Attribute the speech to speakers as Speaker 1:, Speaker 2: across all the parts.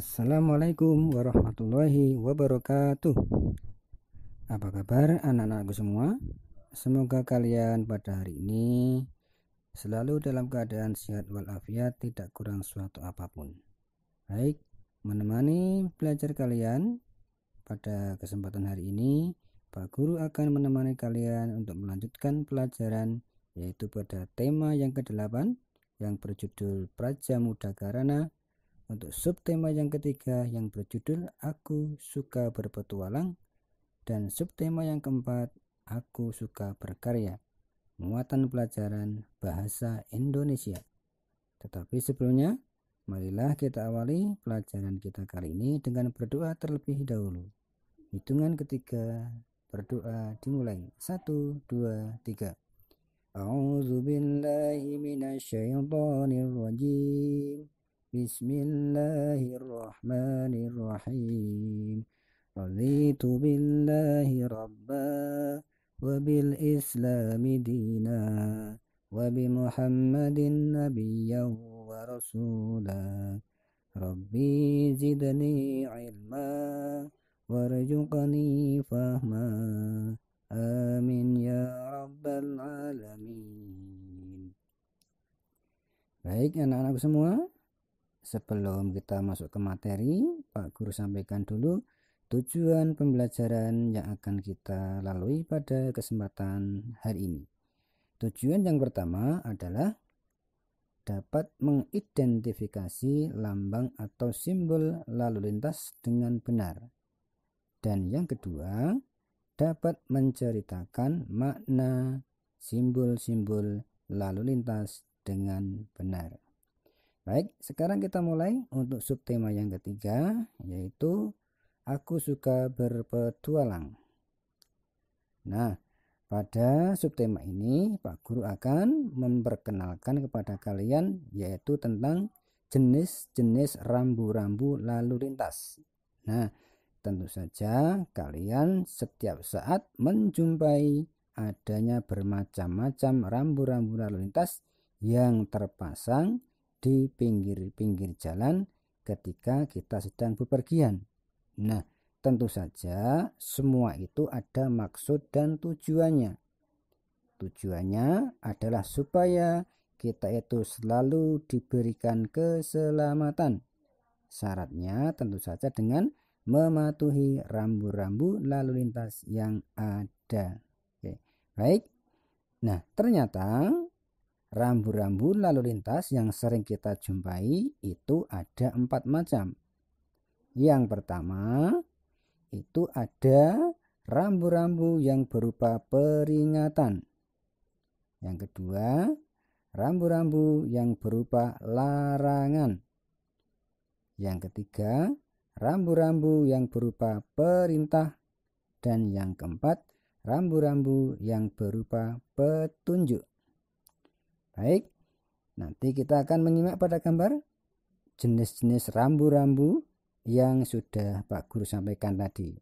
Speaker 1: Assalamualaikum warahmatullahi wabarakatuh. Apa kabar anak-anakku semua? Semoga kalian pada hari ini selalu dalam keadaan sehat walafiat, tidak kurang suatu apapun. Baik, menemani belajar kalian pada kesempatan hari ini, Pak Guru akan menemani kalian untuk melanjutkan pelajaran, yaitu pada tema yang ke-8 yang berjudul Prajamuda Karana. Untuk subtema yang ketiga yang berjudul Aku Suka Berpetualang, dan subtema yang keempat Aku Suka Berkarya, muatan pelajaran bahasa Indonesia. Tetapi sebelumnya, marilah kita awali pelajaran kita kali ini dengan berdoa terlebih dahulu. Hitungan ketiga berdoa dimulai. 1, 2, 3. A'udzubillahi minasyaitonirrajim. Bismillahirrahmanirrahim. Raditu billahi rabba wa bil islami dina wa bi Muhammadin nabiyyan wa rasula. Rabbi zidni ilma warzuqni fahma. Amin ya rabbal alamin. Baik anak-anakku semua, sebelum kita masuk ke materi, Pak Guru sampaikan dulu tujuan pembelajaran yang akan kita lalui pada kesempatan hari ini. Tujuan yang pertama adalah dapat mengidentifikasi lambang atau simbol lalu lintas dengan benar. Dan yang kedua, dapat menceritakan makna simbol-simbol lalu lintas dengan benar. Baik, sekarang kita mulai untuk subtema yang ketiga, yaitu Aku Suka Berpetualang. Nah, pada subtema ini Pak Guru akan memperkenalkan kepada kalian yaitu tentang jenis-jenis rambu-rambu lalu lintas. Nah, tentu saja kalian setiap saat menjumpai adanya bermacam-macam rambu-rambu lalu lintas yang terpasang di pinggir-pinggir jalan ketika kita sedang bepergian. Nah, tentu saja semua itu ada maksud dan tujuannya. Tujuannya adalah supaya kita itu selalu diberikan keselamatan. Syaratnya tentu saja dengan mematuhi rambu-rambu lalu lintas yang ada. Oke, baik. Nah, ternyata rambu-rambu lalu lintas yang sering kita jumpai itu ada 4 macam. Yang pertama itu ada rambu-rambu yang berupa peringatan. Yang kedua, rambu-rambu yang berupa larangan. Yang ketiga, rambu-rambu yang berupa perintah. Dan yang keempat, rambu-rambu yang berupa petunjuk. Baik, nanti kita akan menyimak pada gambar jenis-jenis rambu-rambu yang sudah Pak Guru sampaikan tadi.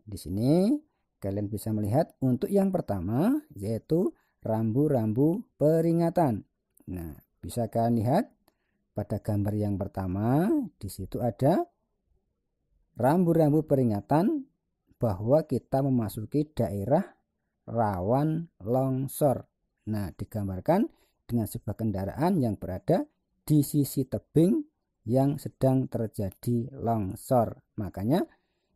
Speaker 1: Di sini kalian bisa melihat untuk yang pertama yaitu rambu-rambu peringatan. Nah, bisa kalian lihat pada gambar yang pertama, di situ ada rambu-rambu peringatan bahwa kita memasuki daerah rawan longsor. Nah, digambarkan dengan sebuah kendaraan yang berada di sisi tebing yang sedang terjadi longsor. Makanya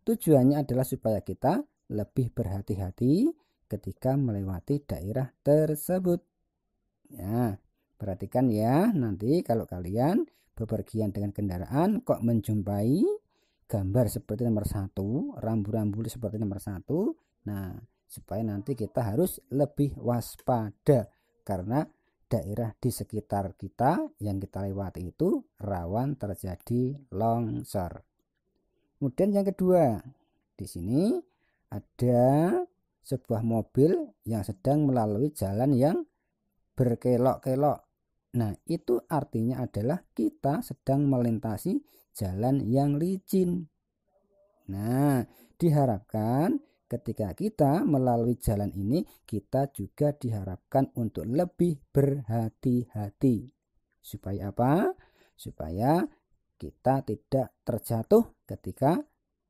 Speaker 1: tujuannya adalah supaya kita lebih berhati-hati ketika melewati daerah tersebut. Ya, perhatikan ya, nanti kalau kalian bepergian dengan kendaraan kok menjumpai gambar seperti nomor 1, rambu-rambu seperti nomor 1, nah supaya nanti kita harus lebih waspada karena daerah di sekitar kita yang kita lewati itu rawan terjadi longsor. Kemudian yang kedua, di sini ada sebuah mobil yang sedang melalui jalan yang berkelok-kelok. Nah, itu artinya adalah kita sedang melintasi jalan yang licin. Nah, diharapkan ketika kita melalui jalan ini, kita juga diharapkan untuk lebih berhati-hati. Supaya apa? Supaya kita tidak terjatuh ketika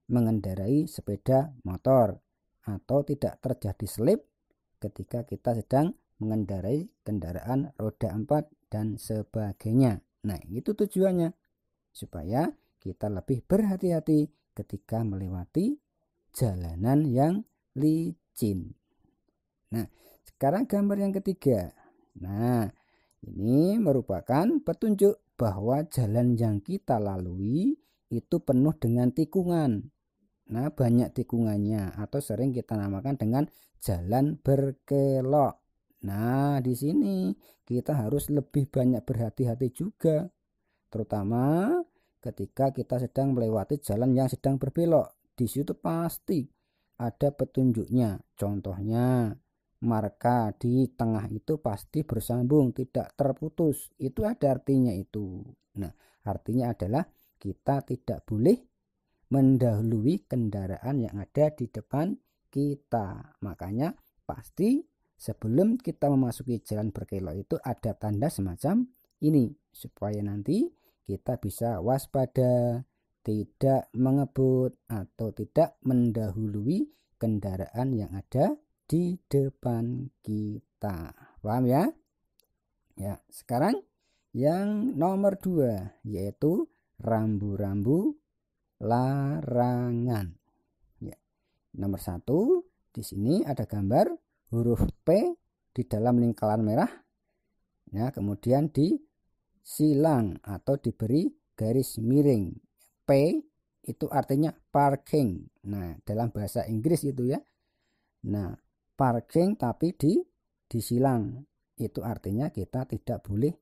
Speaker 1: mengendarai sepeda motor atau tidak terjadi slip ketika kita sedang mengendarai kendaraan roda 4 dan sebagainya. Nah, itu tujuannya supaya kita lebih berhati-hati ketika melewati jalanan yang licin. Nah, sekarang gambar yang ketiga. Nah, ini merupakan petunjuk bahwa jalan yang kita lalui itu penuh dengan tikungan. Nah, banyak tikungannya atau sering kita namakan dengan jalan berkelok. Nah, di sini kita harus lebih banyak berhati-hati juga, terutama ketika kita sedang melewati jalan yang sedang berbelok. Di situ pasti ada petunjuknya. Contohnya, marka di tengah itu pasti bersambung, tidak terputus. Itu ada artinya itu. Nah, artinya adalah kita tidak boleh mendahului kendaraan yang ada di depan kita. Makanya pasti sebelum kita memasuki jalan berkelok itu ada tanda semacam ini supaya nanti kita bisa waspada, tidak mengebut atau tidak mendahului kendaraan yang ada di depan kita. Paham ya? Ya, sekarang yang nomor 2 yaitu rambu-rambu larangan. Ya. Nomor 1, di sini ada gambar huruf P di dalam lingkaran merah. Ya, kemudian disilang atau diberi garis miring. P itu artinya parking. Nah, dalam bahasa Inggris itu ya. Nah, parking tapi disilang. Itu artinya kita tidak boleh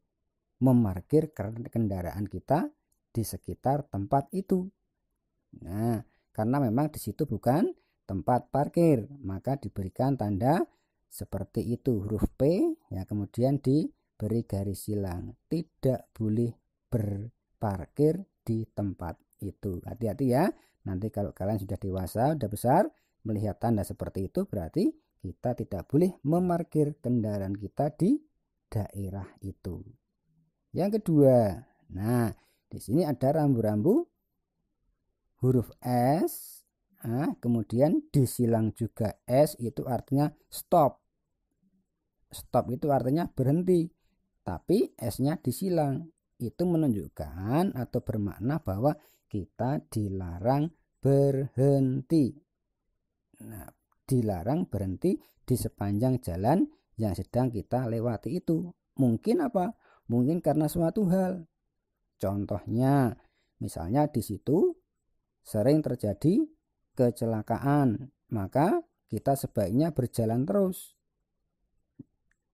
Speaker 1: memarkir kendaraan kita di sekitar tempat itu. Nah, karena memang di situ bukan tempat parkir, maka diberikan tanda seperti itu huruf P ya, kemudian diberi garis silang. Tidak boleh berparkir di tempat itu. Hati-hati ya. Nanti kalau kalian sudah dewasa, sudah besar, melihat tanda seperti itu berarti kita tidak boleh memarkir kendaraan kita di daerah itu. Yang kedua, nah di sini ada rambu-rambu huruf S, kemudian disilang juga S, itu artinya stop. Stop itu artinya berhenti, tapi S-nya disilang. Itu menunjukkan atau bermakna bahwa kita dilarang berhenti. Nah, dilarang berhenti di sepanjang jalan yang sedang kita lewati itu. Mungkin apa? Mungkin karena suatu hal. Contohnya, misalnya di situ sering terjadi kecelakaan, maka kita sebaiknya berjalan terus.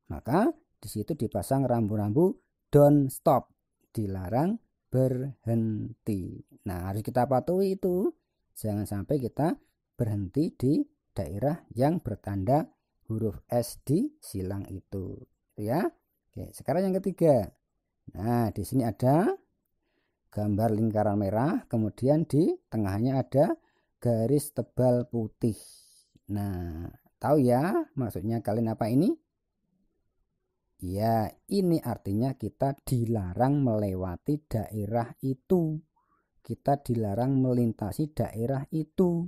Speaker 1: Maka di situ dipasang rambu-rambu don't stop, dilarang berhenti. Nah, harus kita patuhi itu. Jangan sampai kita berhenti di daerah yang bertanda huruf S di silang itu, ya. Oke, sekarang yang ketiga. Nah, di sini ada gambar lingkaran merah, kemudian di tengahnya ada garis tebal putih. Nah, tahu ya maksudnya kalian apa ini? Ya, ini artinya kita dilarang melewati daerah itu. Kita dilarang melintasi daerah itu.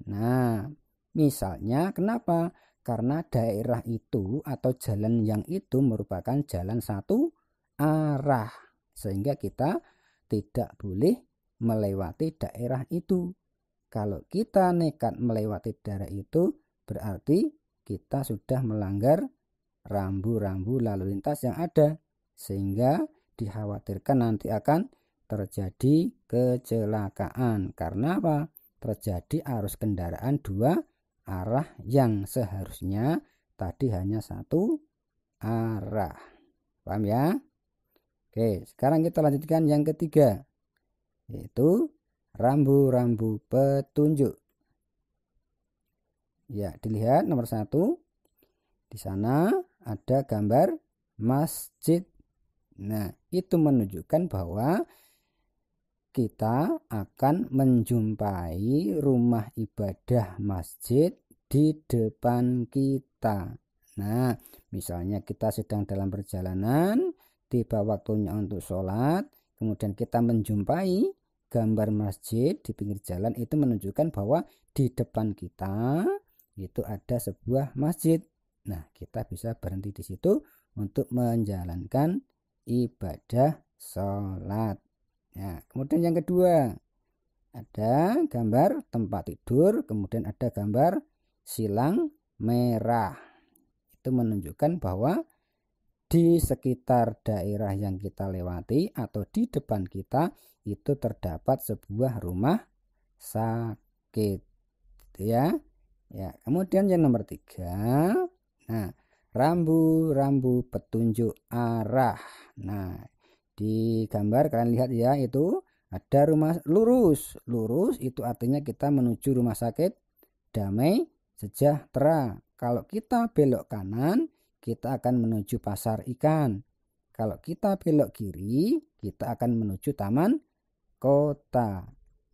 Speaker 1: Nah, misalnya kenapa? Karena daerah itu atau jalan yang itu merupakan jalan satu arah, sehingga kita tidak boleh melewati daerah itu. Kalau kita nekat melewati daerah itu, berarti kita sudah melanggar rambu-rambu lalu lintas yang ada, sehingga dikhawatirkan nanti akan terjadi kecelakaan. Karena apa? Terjadi arus kendaraan dua arah yang seharusnya tadi hanya satu arah. Paham ya? Oke, sekarang kita lanjutkan yang ketiga, yaitu rambu-rambu petunjuk. Ya, dilihat nomor 1. Di sana ada gambar masjid. Nah, itu menunjukkan bahwa kita akan menjumpai rumah ibadah masjid di depan kita. Nah, misalnya kita sedang dalam perjalanan, tiba waktunya untuk sholat, kemudian kita menjumpai gambar masjid di pinggir jalan, itu menunjukkan bahwa di depan kita itu ada sebuah masjid. Nah, kita bisa berhenti di situ untuk menjalankan ibadah sholat. Nah, kemudian yang kedua, ada gambar tempat tidur, kemudian ada gambar silang merah. Itu menunjukkan bahwa di sekitar daerah yang kita lewati atau di depan kita itu terdapat sebuah rumah sakit, ya. Ya, kemudian yang nomor 3, nah, rambu-rambu petunjuk arah. Nah, di gambar kalian lihat ya, itu ada rumah lurus. Lurus itu artinya kita menuju rumah sakit Damai Sejahtera. Kalau kita belok kanan, kita akan menuju pasar ikan. Kalau kita belok kiri, kita akan menuju taman kota.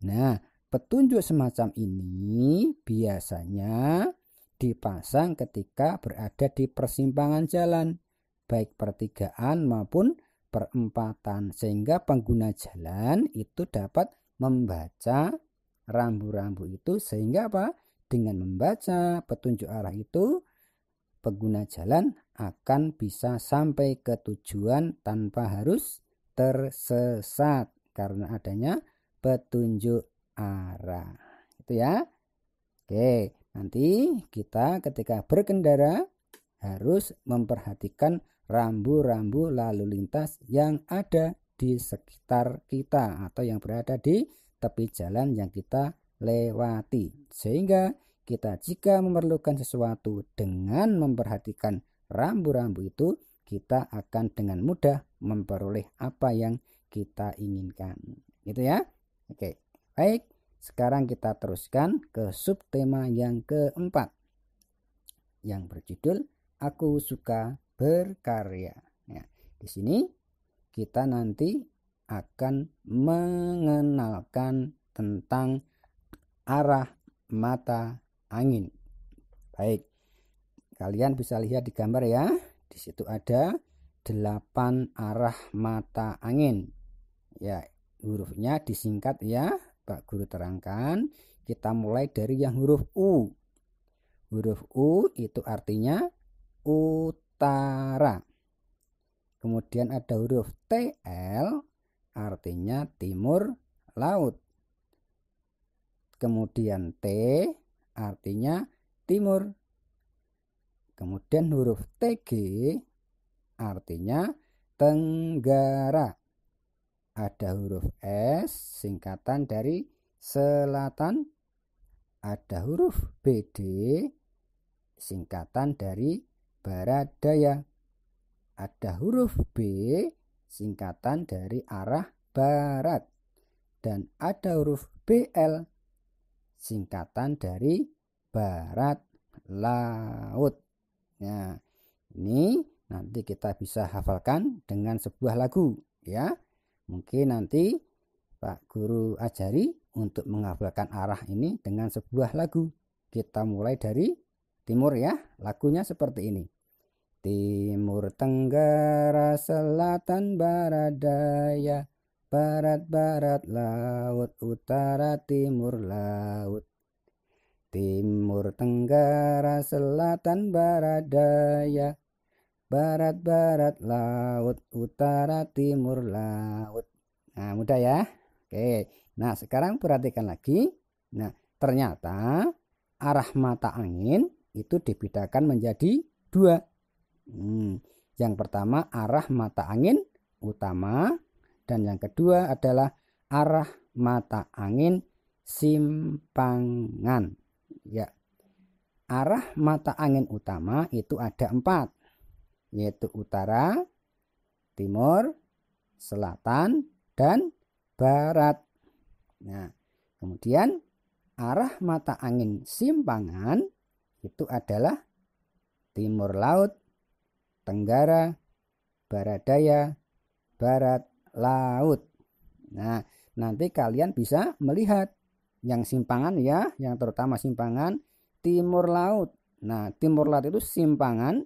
Speaker 1: Nah, petunjuk semacam ini biasanya dipasang ketika berada di persimpangan jalan, baik pertigaan maupun perempatan, sehingga pengguna jalan itu dapat membaca rambu-rambu itu, sehingga apa? Dengan membaca petunjuk arah itu, pengguna jalan akan bisa sampai ke tujuan tanpa harus tersesat karena adanya petunjuk arah. Itu ya. Oke, nanti kita ketika berkendara harus memperhatikan rambu-rambu lalu lintas yang ada di sekitar kita atau yang berada di tepi jalan yang kita lewati, sehingga kita jika memerlukan sesuatu dengan memperhatikan rambu-rambu itu, kita akan dengan mudah memperoleh apa yang kita inginkan. Gitu ya. Oke, baik. Sekarang kita teruskan ke subtema yang keempat yang berjudul Aku Suka Berkarya. Ya, di sini kita nanti akan mengenalkan tentang arah mata angin. Baik, kalian bisa lihat di gambar ya. Di situ ada 8 arah mata angin. Ya, hurufnya disingkat ya, Pak Guru terangkan. Kita mulai dari yang huruf U. Huruf U itu artinya utara. Kemudian ada huruf TL, artinya timur laut. Kemudian T artinya timur. Kemudian huruf TG artinya tenggara. Ada huruf S singkatan dari selatan. Ada huruf BD singkatan dari barat daya. Ada huruf B singkatan dari arah barat. Dan ada huruf BL singkatan dari barat laut. Nah, ini nanti kita bisa hafalkan dengan sebuah lagu ya. Mungkin nanti Pak Guru ajari untuk menghafalkan arah ini dengan sebuah lagu. Kita mulai dari timur ya. Lagunya seperti ini. Timur, tenggara, selatan, barat, daya, barat, barat, laut, utara, timur, laut. Timur, tenggara, selatan, barat, daya, barat, barat, laut, utara, timur, laut. Nah, mudah ya. Oke. Nah, sekarang perhatikan lagi. Nah, ternyata arah mata angin itu dibedakan menjadi 2. Yang pertama arah mata angin utama, dan yang kedua adalah arah mata angin simpangan. Ya, arah mata angin utama itu ada 4, yaitu utara, timur, selatan, dan barat. Nah, kemudian arah mata angin simpangan itu adalah timur laut, tenggara, barat daya, barat laut. Nah, nanti kalian bisa melihat yang simpangan ya, yang terutama simpangan timur laut. Nah, timur laut itu simpangan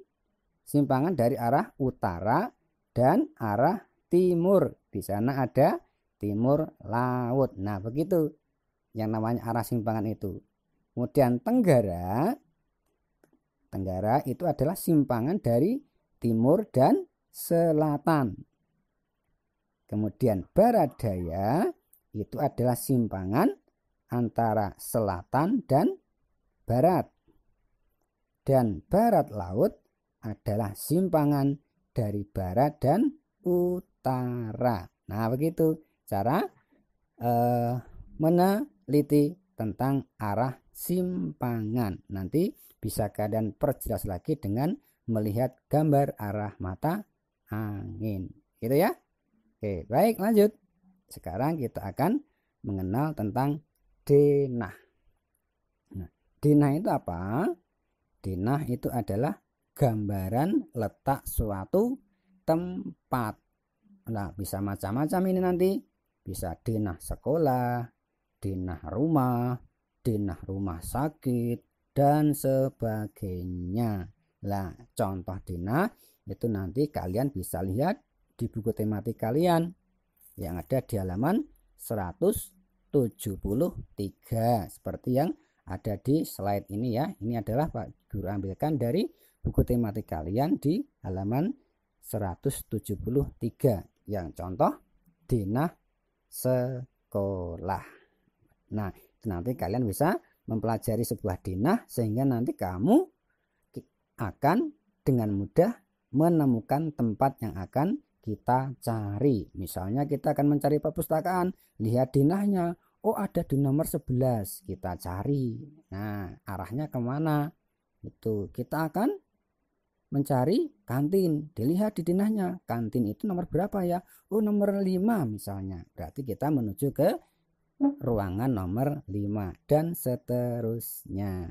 Speaker 1: dari arah utara dan arah timur. Di sana ada timur laut. Nah, begitu yang namanya arah simpangan itu. Kemudian tenggara itu adalah simpangan dari timur dan selatan. Kemudian barat daya itu adalah simpangan antara selatan dan barat. Dan barat laut adalah simpangan dari barat dan utara. Nah, begitu cara meneliti tentang arah simpangan. Nanti bisa kalian perjelas lagi dengan melihat gambar arah mata angin. Gitu ya. Oke, baik, lanjut. Sekarang kita akan mengenal tentang denah. Nah, denah itu apa? Denah itu adalah gambaran letak suatu tempat. Nah, bisa macam-macam ini nanti. Bisa denah sekolah, denah rumah sakit, dan sebagainya. Nah, contoh denah itu nanti kalian bisa lihat di buku tematik kalian yang ada di halaman 173 seperti yang ada di slide ini ya. Ini adalah Pak Guru ambilkan dari buku tematik kalian di halaman 173 yang contoh denah sekolah. Nah, nanti kalian bisa mempelajari sebuah denah sehingga nanti kamu akan dengan mudah menemukan tempat yang akan kita cari. Misalnya kita akan mencari perpustakaan, lihat denahnya. Oh, ada di nomor 11, kita cari. Nah, arahnya kemana? Itu kita akan mencari kantin, dilihat di denahnya. Kantin itu nomor berapa ya? Oh, nomor 5 misalnya. Berarti kita menuju ke ruangan nomor 5 dan seterusnya.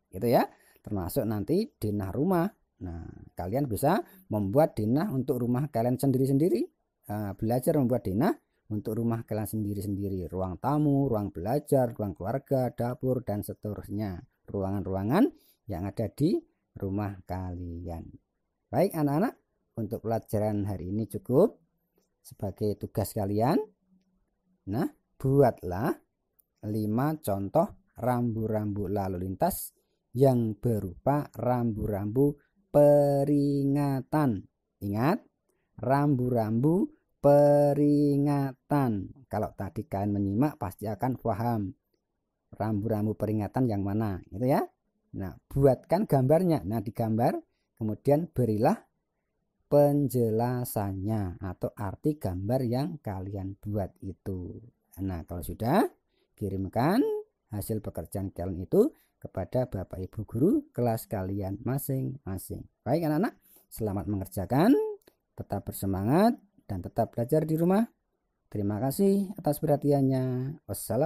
Speaker 1: Gitu ya. Termasuk nanti denah rumah. Nah, kalian bisa membuat denah untuk rumah kalian sendiri-sendiri. Belajar membuat denah untuk rumah kalian sendiri-sendiri. Ruang tamu, ruang belajar, ruang keluarga, dapur, dan seterusnya. Ruangan-ruangan yang ada di rumah kalian. Baik anak-anak, untuk pelajaran hari ini cukup sebagai tugas kalian. Nah, buatlah 5 contoh rambu-rambu lalu lintas yang berupa rambu-rambu peringatan. Ingat, rambu-rambu peringatan. Kalau tadi kalian menyimak pasti akan paham rambu-rambu peringatan yang mana, gitu ya. Nah, buatkan gambarnya. Nah, digambar, kemudian berilah penjelasannya atau arti gambar yang kalian buat itu. Nah, kalau sudah, kirimkan hasil pekerjaan kalian itu kepada Bapak Ibu Guru kelas kalian masing-masing. Baik anak-anak, selamat mengerjakan, tetap bersemangat, dan tetap belajar di rumah. Terima kasih atas perhatiannya. Wassalamualaikum.